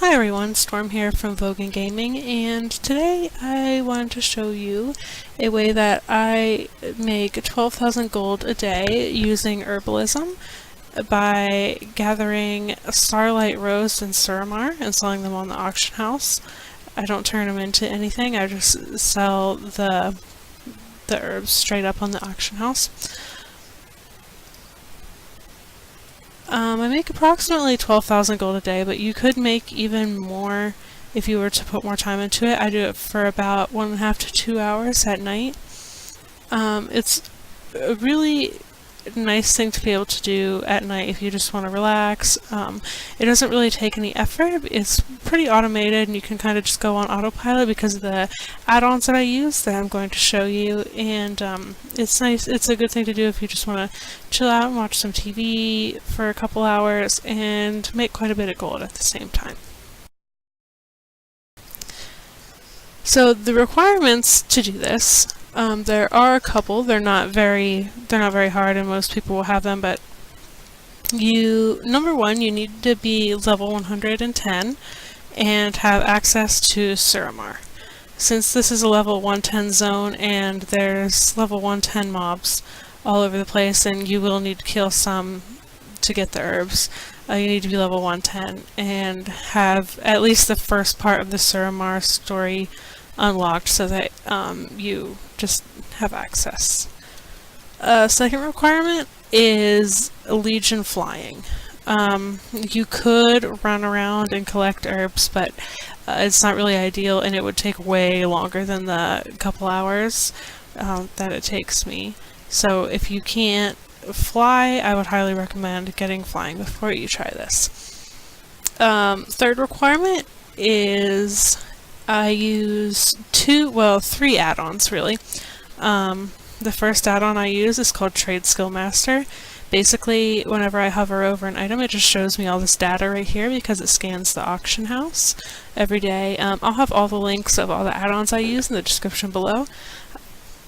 Hi everyone, Storm here from Vogan Gaming, and today I wanted to show you a way that I make 12,000 gold a day using Herbalism by gathering Starlight Rose and Suramar and selling them on the auction house. I don't turn them into anything, I just sell the herbs straight up on the auction house. I make approximately 12,000 gold a day, but you could make even more if you were to put more time into it. I do it for about 1.5 to 2 hours at night. It's a really nice thing to be able to do at night if you just want to relax. It doesn't really take any effort. It's pretty automated and you can kind of just go on autopilot because of the add-ons that I use that I'm going to show you, and it's nice. It's a good thing to do if you just want to chill out and watch some TV for a couple hours and make quite a bit of gold at the same time. So the requirements to do this, there are a couple. They're not very hard, and most people will have them. But number one, you need to be level 110 and have access to Suramar. Since this is a level 110 zone and there's level 110 mobs all over the place, and you will need to kill some to get the herbs, you need to be level 110 and have at least the first part of the Suramar story unlocked so that you just have access. Second requirement is Legion flying. You could run around and collect herbs, but it's not really ideal, and it would take way longer than the couple hours that it takes me. So if you can't fly, I would highly recommend getting flying before you try this. Third requirement is I use three add-ons really. The first add-on I use is called Trade Skill Master. Basically, whenever I hover over an item, it just shows me all this data right here because it scans the auction house every day. I'll have all the links of all the add-ons I use in the description below.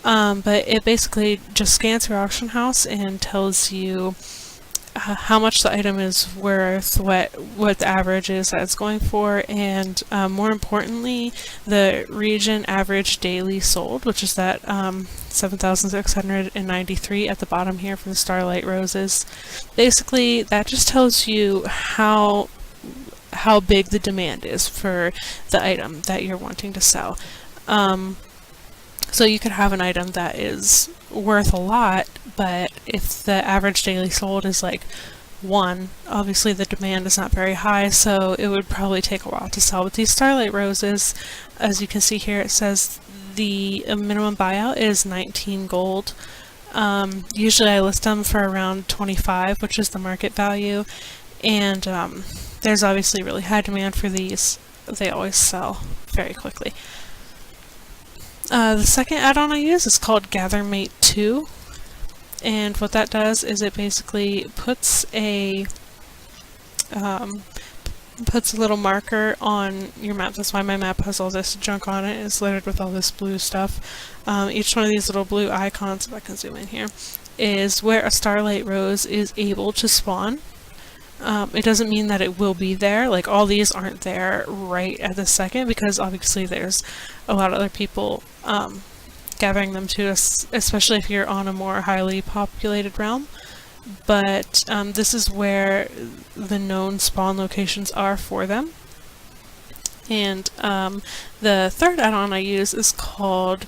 But it basically just scans your auction house and tells you how much the item is worth, what the average is that it's going for, and more importantly, the region average daily sold, which is that 7,693 at the bottom here for the Starlight Roses. Basically, that just tells you how big the demand is for the item that you're wanting to sell. So you could have an item that is worth a lot, but if the average daily sold is like 1, obviously the demand is not very high, so it would probably take a while to sell. With these Starlight Roses, as you can see here, it says the minimum buyout is 19 gold. Usually I list them for around 25, which is the market value, and there's obviously really high demand for these. They always sell very quickly. The second add-on I use is called Gathermate 2, and what that does is it basically puts a little marker on your map. That's why my map has all this junk on it. It's littered with all this blue stuff. Each one of these little blue icons, if I can zoom in here, is where a Starlight Rose is able to spawn. It doesn't mean that it will be there. Like, all these aren't there right at this second because obviously there's a lot of other people gathering them too, especially if you're on a more highly populated realm. But this is where the known spawn locations are for them. And the third add-on I use is called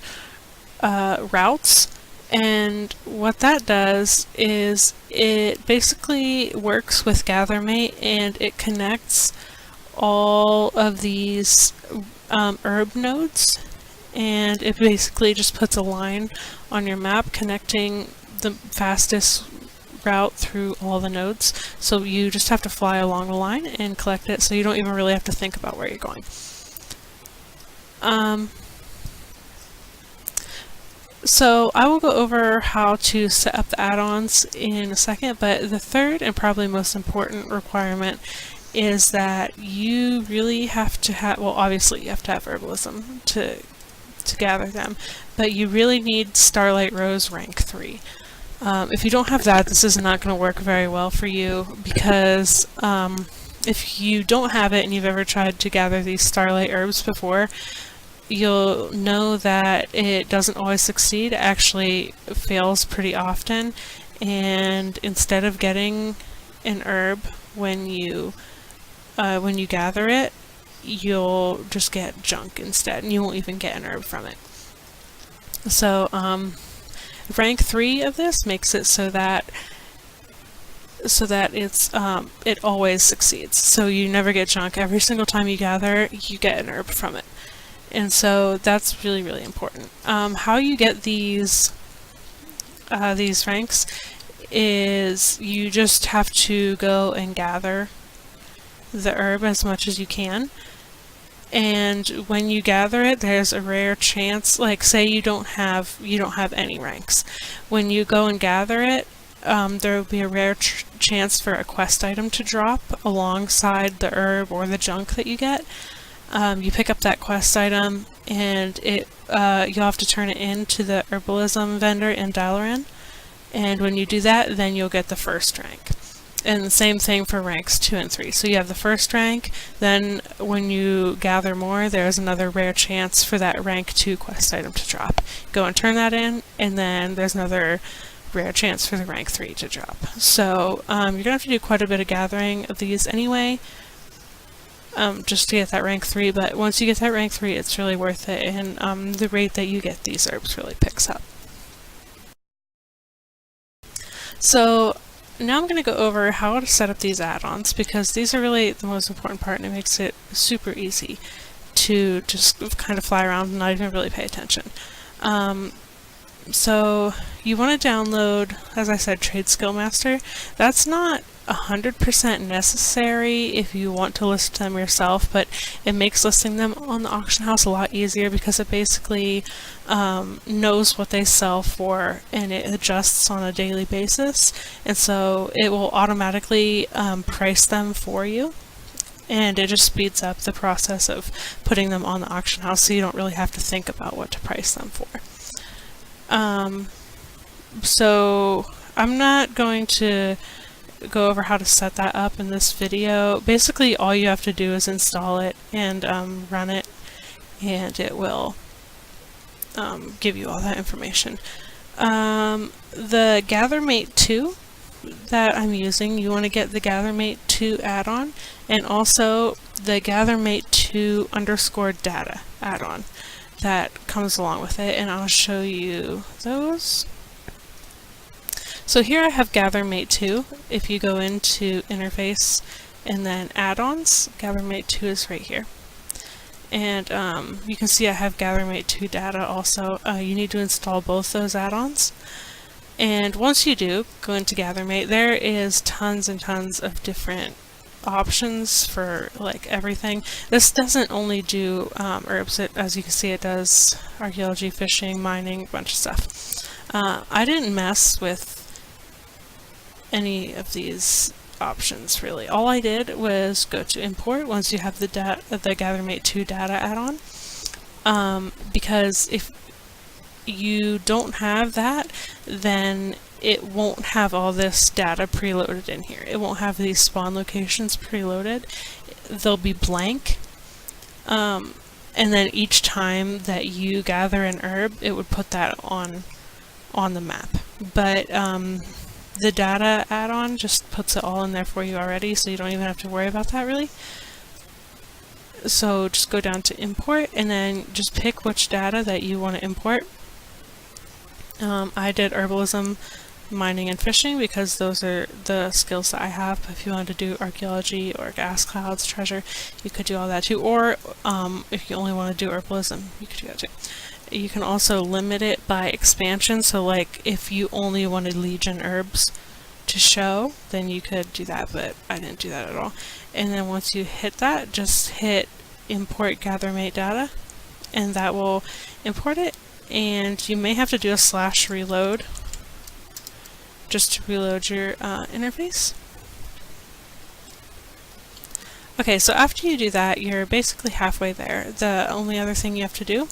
Routes. And what that does is it basically works with Gathermate, and it connects all of these herb nodes, and it basically just puts a line on your map connecting the fastest route through all the nodes. So you just have to fly along the line and collect it, so you don't even really have to think about where you're going. So I will go over how to set up the add-ons in a second, but the third and probably most important requirement is that you really have to have, well, obviously you have to have Herbalism to gather them, but you really need Starlight Rose rank 3. If you don't have that, this is not going to work very well for you because if you don't have it and you've ever tried to gather these Starlight herbs before, you'll know that it doesn't always succeed. It actually fails pretty often, and instead of getting an herb when you gather it, you'll just get junk instead, and you won't even get an herb from it. So rank 3 of this makes it so that it's it always succeeds. So you never get junk. Every single time you gather, you get an herb from it. And so that's really, really important. How you get these ranks is you just have to go and gather the herb as much as you can. And when you gather it, there's a rare chance, like say you don't have any ranks. When you go and gather it, there will be a rare chance for a quest item to drop alongside the herb or the junk that you get. You pick up that quest item, and you'll have to turn it in to the Herbalism vendor in Dalaran. And when you do that, then you'll get the first rank. And the same thing for ranks 2 and 3. So you have the first rank, then when you gather more, there's another rare chance for that rank 2 quest item to drop. Go and turn that in, and then there's another rare chance for the rank 3 to drop. So you're going to have to do quite a bit of gathering of these anyway, just to get that rank 3, but once you get that rank 3, it's really worth it, and the rate that you get these herbs really picks up. So now I'm going to go over how to set up these add-ons, because these are really the most important part, and it makes it super easy to just kind of fly around and not even really pay attention. So you want to download, as I said, Trade Skill Master. That's not 100% necessary if you want to list them yourself, but it makes listing them on the auction house a lot easier, because it basically knows what they sell for, and it adjusts on a daily basis, and so it will automatically price them for you, and it just speeds up the process of putting them on the auction house, so you don't really have to think about what to price them for. So I'm not going to go over how to set that up in this video. Basically all you have to do is install it and run it, and it will give you all that information. The GatherMate 2 that I'm using, you want to get the GatherMate 2 add-on, and also the GatherMate 2 _data add-on that comes along with it, and I'll show you those. So here I have GatherMate 2. If you go into Interface and then Add-ons, GatherMate 2 is right here. And you can see I have GatherMate 2 data also. You need to install both those add-ons. And once you do, go into GatherMate, there is tons and tons of different options for like everything. This doesn't only do herbs, as you can see it does archaeology, fishing, mining, a bunch of stuff. I didn't mess with any of these options really. All I did was go to import once you have the GatherMate 2 data add-on, because if you don't have that, then it won't have all this data preloaded in here. It won't have these spawn locations preloaded. They'll be blank, and then each time that you gather an herb, it would put that on the map. But the data add-on just puts it all in there for you already, so you don't even have to worry about that really. So just go down to import, and then just pick which data that you want to import. I did herbalism, mining, and fishing because those are the skills that I have. If you wanted to do archaeology or gas clouds, treasure, you could do all that too. Or if you only want to do herbalism, you could do that too. You can also limit it by expansion, so like if you only wanted Legion herbs to show, then you could do that, but I didn't do that at all. And then once you hit that, just hit import GatherMate data, and that will import it. And you may have to do a /reload just to reload your interface. Okay, so after you do that, you're basically halfway there. The only other thing you have to do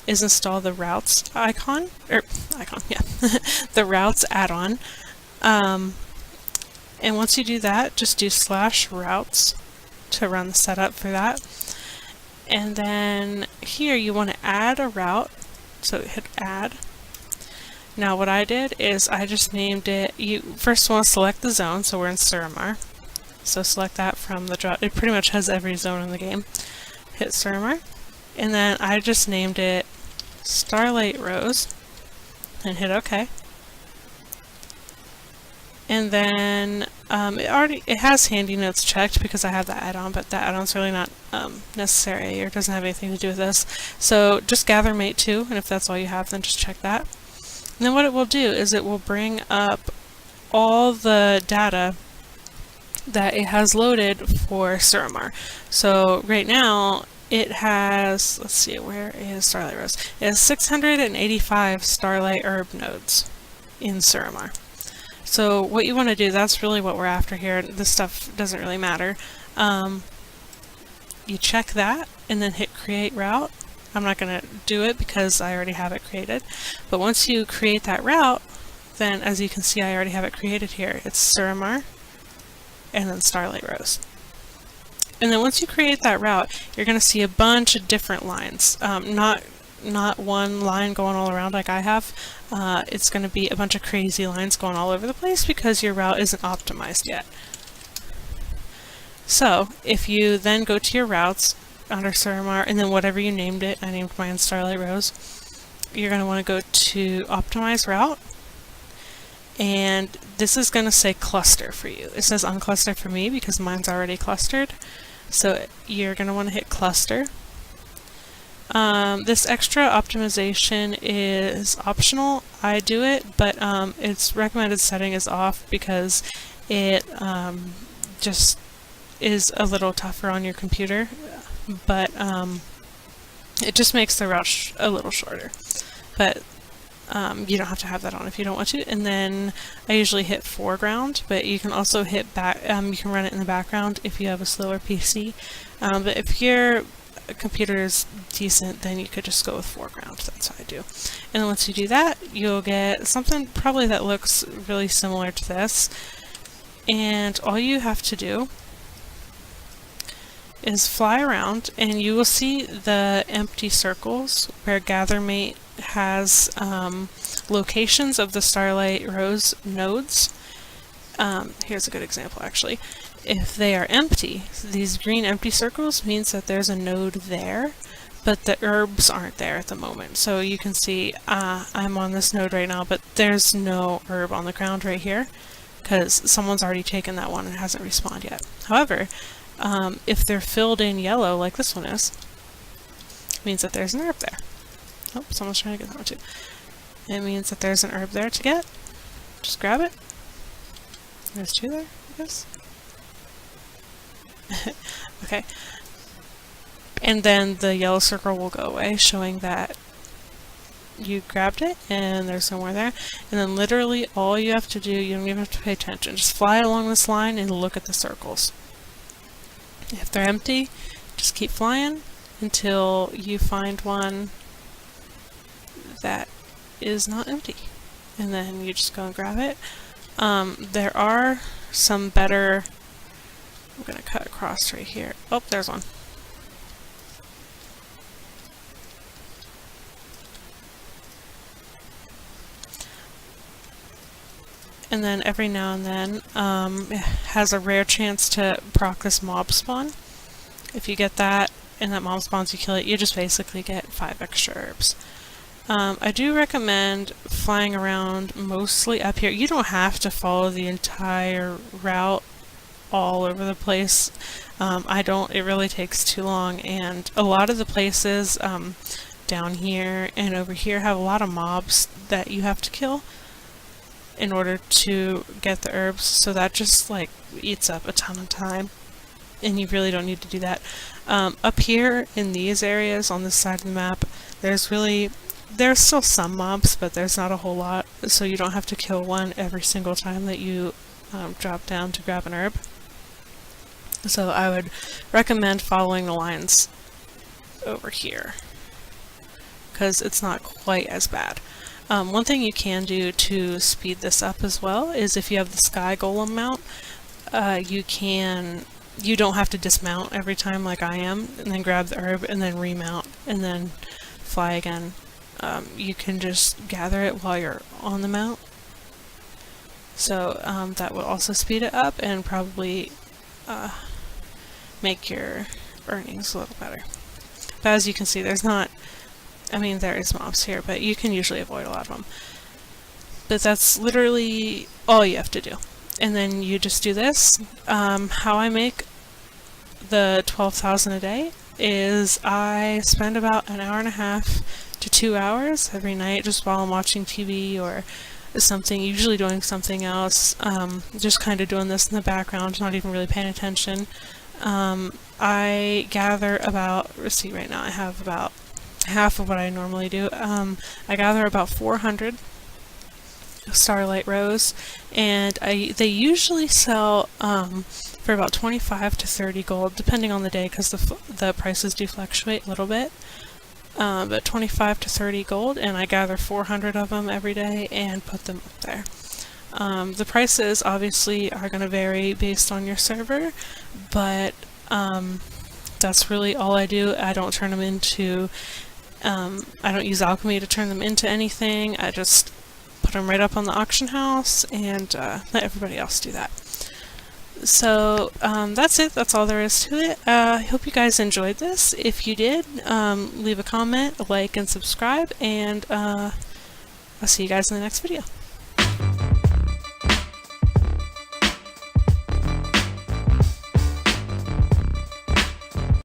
is install the routes icon, the routes add-on. And once you do that, just do /routes to run the setup for that. And then here you want to add a route, so hit add. Now what I did is I just named it, you first want to select the zone, so we're in Suramar. So select that from the drop, it pretty much has every zone in the game. Hit Suramar, and then I just named it Starlight Rose, and hit OK. And then it has handy notes checked because I have that add-on, but that add-on's really not necessary or doesn't have anything to do with this. So just gather mate 2, and if that's all you have, then just check that. And then what it will do is it will bring up all the data that it has loaded for Suramar. So right now it has, let's see, where is Starlight Rose? It has 685 Starlight herb nodes in Suramar. So what you want to do, that's really what we're after here. This stuff doesn't really matter. You check that and then hit create route. I'm not going to do it because I already have it created. But once you create that route, then as you can see I already have it created here. It's Suramar and then Starlight Rose. And then once you create that route, you're going to see a bunch of different lines. Not one line going all around like I have. It's going to be a bunch of crazy lines going all over the place because your route isn't optimized yet. So if you then go to your routes under Suramar and then whatever you named it, I named mine Starlight Rose, you're going to want to go to optimize route, and this is going to say cluster for you. It says uncluster for me because mine's already clustered, so you're going to want to hit cluster. This extra optimization is optional. I do it, but its recommended setting is off because it just is a little tougher on your computer, but it just makes the route a little shorter. But you don't have to have that on if you don't want to. And then I usually hit foreground, but you can also hit back. You can run it in the background if you have a slower PC. But if your computer is decent, then you could just go with foreground. That's how I do. And then once you do that, you'll get something probably that looks really similar to this. And all you have to do is fly around, and you will see the empty circles where GatherMate has locations of the Starlight Rose nodes. Here's a good example actually. If they are empty, these green empty circles means that there's a node there, but the herbs aren't there at the moment. So you can see I'm on this node right now, but there's no herb on the ground right here because someone's already taken that one and hasn't respawned yet. However, if they're filled in yellow like this one is, it means that there's an herb there. Oh, someone's trying to get that one too. It means that there's an herb there to get. Just grab it. There's 2 there, I guess. Okay. And then the yellow circle will go away, showing that you grabbed it and there's no more there. And then literally all you have to do, you don't even have to pay attention, just fly along this line and look at the circles. If they're empty, just keep flying until you find one that is not empty. And then you just go and grab it. There are some better, I'm going to cut across right here. Oh, there's one. And then every now and then it has a rare chance to proc this mob spawn. If you get that and that mob spawns, you kill it, you just basically get 5 extra herbs. I do recommend flying around mostly up here. You don't have to follow the entire route all over the place. I don't, it really takes too long, and a lot of the places down here and over here have a lot of mobs that you have to kill in order to get the herbs, so that just like eats up a ton of time, and you really don't need to do that. Up here in these areas on this side of the map, there's still some mobs, but there's not a whole lot, so you don't have to kill one every single time that you drop down to grab an herb. So I would recommend following the lines over here, because it's not quite as bad. One thing you can do to speed this up as well is if you have the Sky Golem mount, you can you don't have to dismount every time like I am, and then grab the herb and then remount and then fly again. You can just gather it while you're on the mount. So that will also speed it up and probably make your earnings a little better. But as you can see, there's not, I mean, there is mobs here, but you can usually avoid a lot of them. But that's literally all you have to do. And then you just do this. How I make the 12,000 a day is I spend about an hour and a half to 2 hours every night just while I'm watching TV or something, usually doing something else, just kind of doing this in the background, not even really paying attention. I gather about, let's see, right now I have about half of what I normally do. I gather about 400 Starlight rows, and they usually sell for about 25 to 30 gold, depending on the day, because the prices do fluctuate a little bit. But 25 to 30 gold, and I gather 400 of them every day and put them up there. The prices obviously are going to vary based on your server, but that's really all I do. I don't turn them into, I don't use alchemy to turn them into anything. I just put them right up on the auction house and let everybody else do that. So that's it. That's all there is to it. I hope you guys enjoyed this. If you did, leave a comment, a like, and subscribe, and I'll see you guys in the next video.